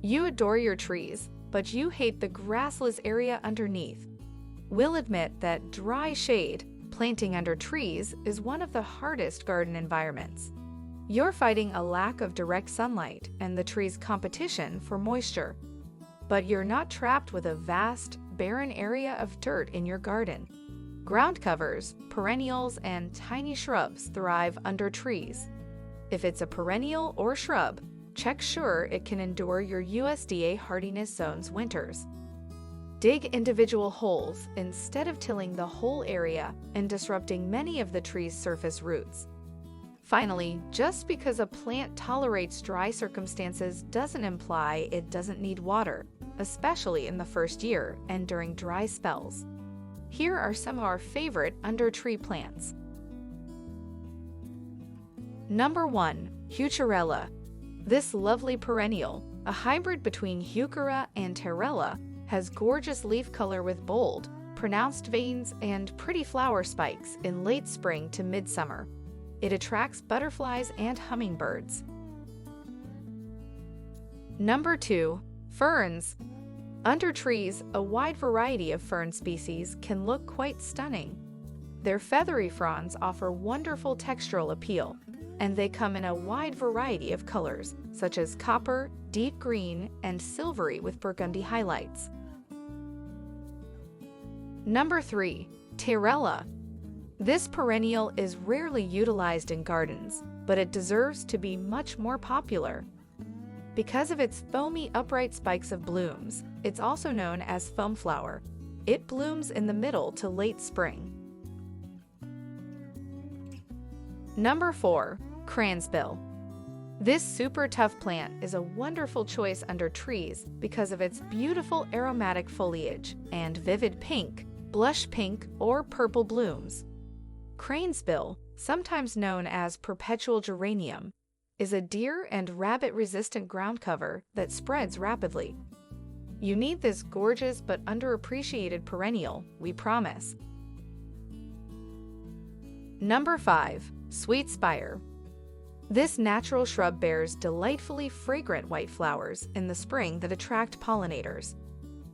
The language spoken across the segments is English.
You adore your trees, but you hate the grassless area underneath. We'll admit that dry shade, planting under trees, is one of the hardest garden environments. You're fighting a lack of direct sunlight and the tree's competition for moisture. But you're not trapped with a vast, barren area of dirt in your garden. Ground covers, perennials, and tiny shrubs thrive under trees. If it's a perennial or shrub, check sure it can endure your USDA hardiness zone's winters. Dig individual holes instead of tilling the whole area and disrupting many of the tree's surface roots. Finally, just because a plant tolerates dry circumstances doesn't imply it doesn't need water, especially in the first year and during dry spells. Here are some of our favorite under-tree plants. Number 1. Heucherella. This lovely perennial, a hybrid between Heuchera and Tiarella, has gorgeous leaf color with bold, pronounced veins and pretty flower spikes in late spring to midsummer. It attracts butterflies and hummingbirds. Number 2. Ferns. Under trees, a wide variety of fern species can look quite stunning. Their feathery fronds offer wonderful textural appeal, and they come in a wide variety of colors, such as copper, deep green, and silvery with burgundy highlights. Number 3. Tiarella. This perennial is rarely utilized in gardens, but it deserves to be much more popular. Because of its foamy upright spikes of blooms, it's also known as foam flower. It blooms in the middle to late spring. Number 4. Cranesbill. This super tough plant is a wonderful choice under trees because of its beautiful aromatic foliage and vivid pink, blush pink, or purple blooms. Cranesbill, sometimes known as perpetual geranium, is a deer and rabbit-resistant ground cover that spreads rapidly. You need this gorgeous but underappreciated perennial, we promise. Number 5. Sweetspire. This natural shrub bears delightfully fragrant white flowers in the spring that attract pollinators.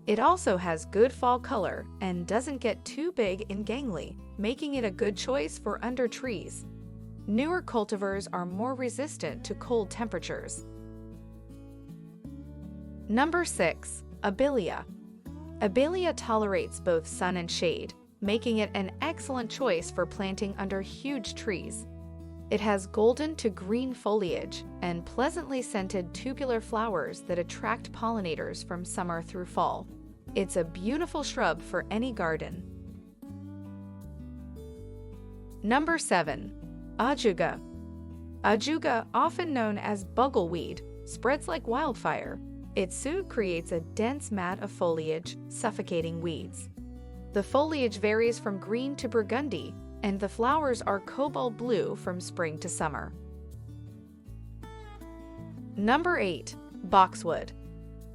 It also has good fall color and doesn't get too big and gangly, making it a good choice for under trees. Newer cultivars are more resistant to cold temperatures. Number 6. Abelia. Abelia tolerates both sun and shade, making it an excellent choice for planting under huge trees. It has golden to green foliage and pleasantly scented tubular flowers that attract pollinators from summer through fall. It's a beautiful shrub for any garden. Number 7. Ajuga. Ajuga, often known as buggleweed, spreads like wildfire. It soon creates a dense mat of foliage, suffocating weeds. The foliage varies from green to burgundy, and the flowers are cobalt blue from spring to summer. Number 8. Boxwood.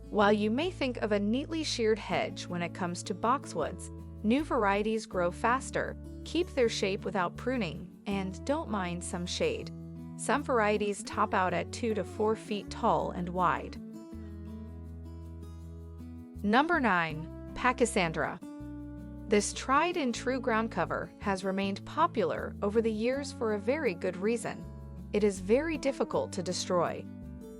While you may think of a neatly sheared hedge when it comes to boxwoods, new varieties grow faster, keep their shape without pruning, and don't mind some shade. Some varieties top out at 2 to 4 feet tall and wide. Number 9. Pachysandra. This tried and true ground cover has remained popular over the years for a very good reason. It is very difficult to destroy.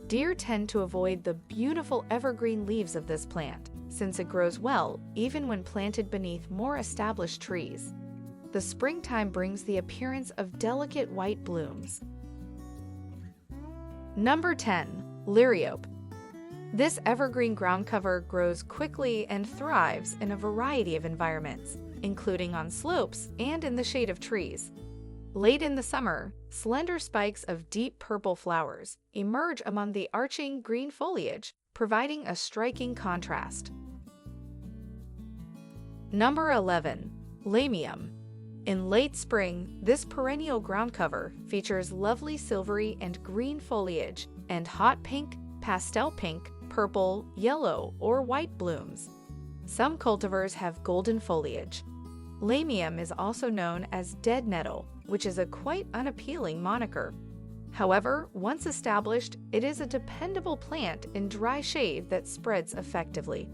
Deer tend to avoid the beautiful evergreen leaves of this plant, since it grows well even when planted beneath more established trees. The springtime brings the appearance of delicate white blooms. Number 10. Liriope. This evergreen ground cover grows quickly and thrives in a variety of environments, including on slopes and in the shade of trees. Late in the summer, slender spikes of deep purple flowers emerge among the arching green foliage, providing a striking contrast. Number 11. Lamium. In late spring, this perennial ground cover features lovely silvery and green foliage and hot pink, pastel pink, purple, yellow, or white blooms. Some cultivars have golden foliage. Lamium is also known as dead nettle, which is a quite unappealing moniker. However, once established, it is a dependable plant in dry shade that spreads effectively.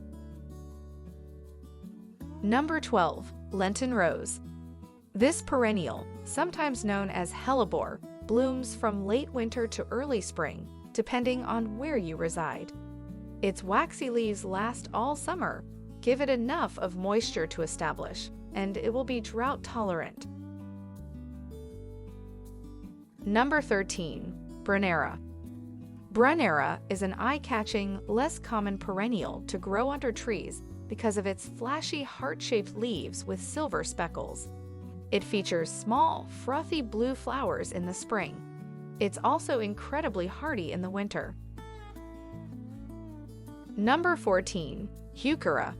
Number 12. Lenten Rose. This perennial, sometimes known as hellebore, blooms from late winter to early spring, depending on where you reside. Its waxy leaves last all summer. Give it enough of moisture to establish, and it will be drought tolerant. Number 13. Brunnera. Brunnera is an eye-catching, less common perennial to grow under trees because of its flashy heart-shaped leaves with silver speckles. It features small, frothy blue flowers in the spring. It's also incredibly hardy in the winter. Number 14. Heuchera.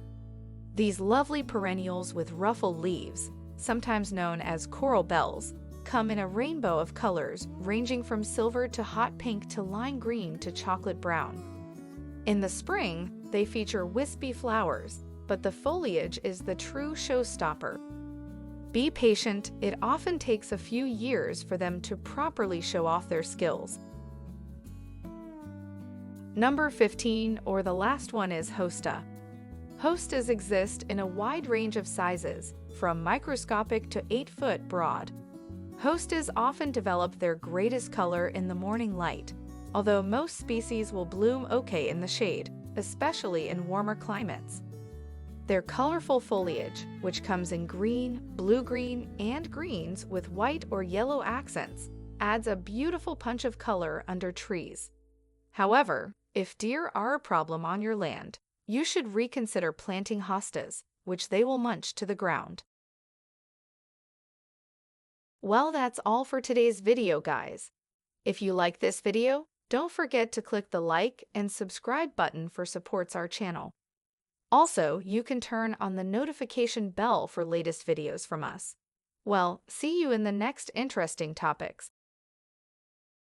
These lovely perennials with ruffled leaves, sometimes known as coral bells, come in a rainbow of colors ranging from silver to hot pink to lime green to chocolate brown. In the spring, they feature wispy flowers, but the foliage is the true showstopper. Be patient, it often takes a few years for them to properly show off their skills. Number 15, or the last one, is Hosta. Hostas exist in a wide range of sizes, from microscopic to 8-foot broad. Hostas often develop their greatest color in the morning light, although most species will bloom okay in the shade, especially in warmer climates. Their colorful foliage, which comes in green, blue-green, and greens with white or yellow accents, adds a beautiful punch of color under trees. However, if deer are a problem on your land, you should reconsider planting hostas, which they will munch to the ground. Well, that's all for today's video, guys. If you like this video, don't forget to click the like and subscribe button for supports our channel. Also, you can turn on the notification bell for latest videos from us. Well, see you in the next interesting topics.